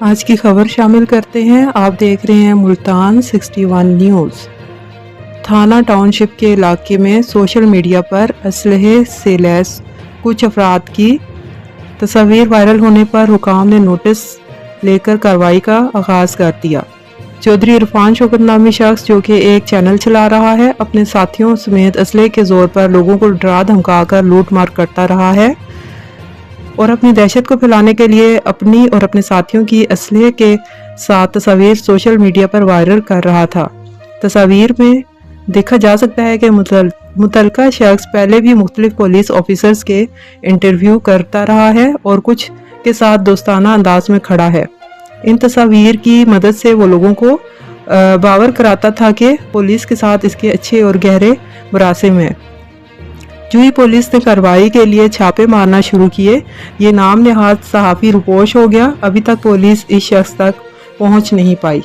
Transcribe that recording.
آج کی خبر شامل کرتے ہیں۔ آپ دیکھ رہے ہیں ملتان 61 نیوز۔ تھانہ ٹاؤن شپ کے علاقے میں سوشل میڈیا پر اسلحے سے لیس کچھ افراد کی تصاویر وائرل ہونے پر حکام نے نوٹس لے کر کارروائی کا آغاز کر دیا۔ چودھری عرفان شوکت نامی شخص جو کہ ایک چینل چلا رہا ہے، اپنے ساتھیوں سمیت اسلحے کے زور پر لوگوں کو ڈرا دھمکا کر لوٹ مار کرتا رہا ہے اور اپنی دہشت کو پھیلانے کے لیے اپنی اور اپنے ساتھیوں کی اسلحے کے ساتھ تصاویر سوشل میڈیا پر وائرل کر رہا تھا۔ تصاویر میں دیکھا جا سکتا ہے کہ متعلقہ شخص پہلے بھی مختلف پولیس آفیسرز کے انٹرویو کرتا رہا ہے اور کچھ کے ساتھ دوستانہ انداز میں کھڑا ہے۔ ان تصاویر کی مدد سے وہ لوگوں کو باور کراتا تھا کہ پولیس کے ساتھ اس کے اچھے اور گہرے مراسم ہیں۔ جو ہی پولیس نے کارروائی کے لیے چھاپے مارنا شروع کیے، یہ نام نہاد صحافی روپوش ہو گیا۔ ابھی تک پولیس اس شخص تک پہنچ نہیں پائی۔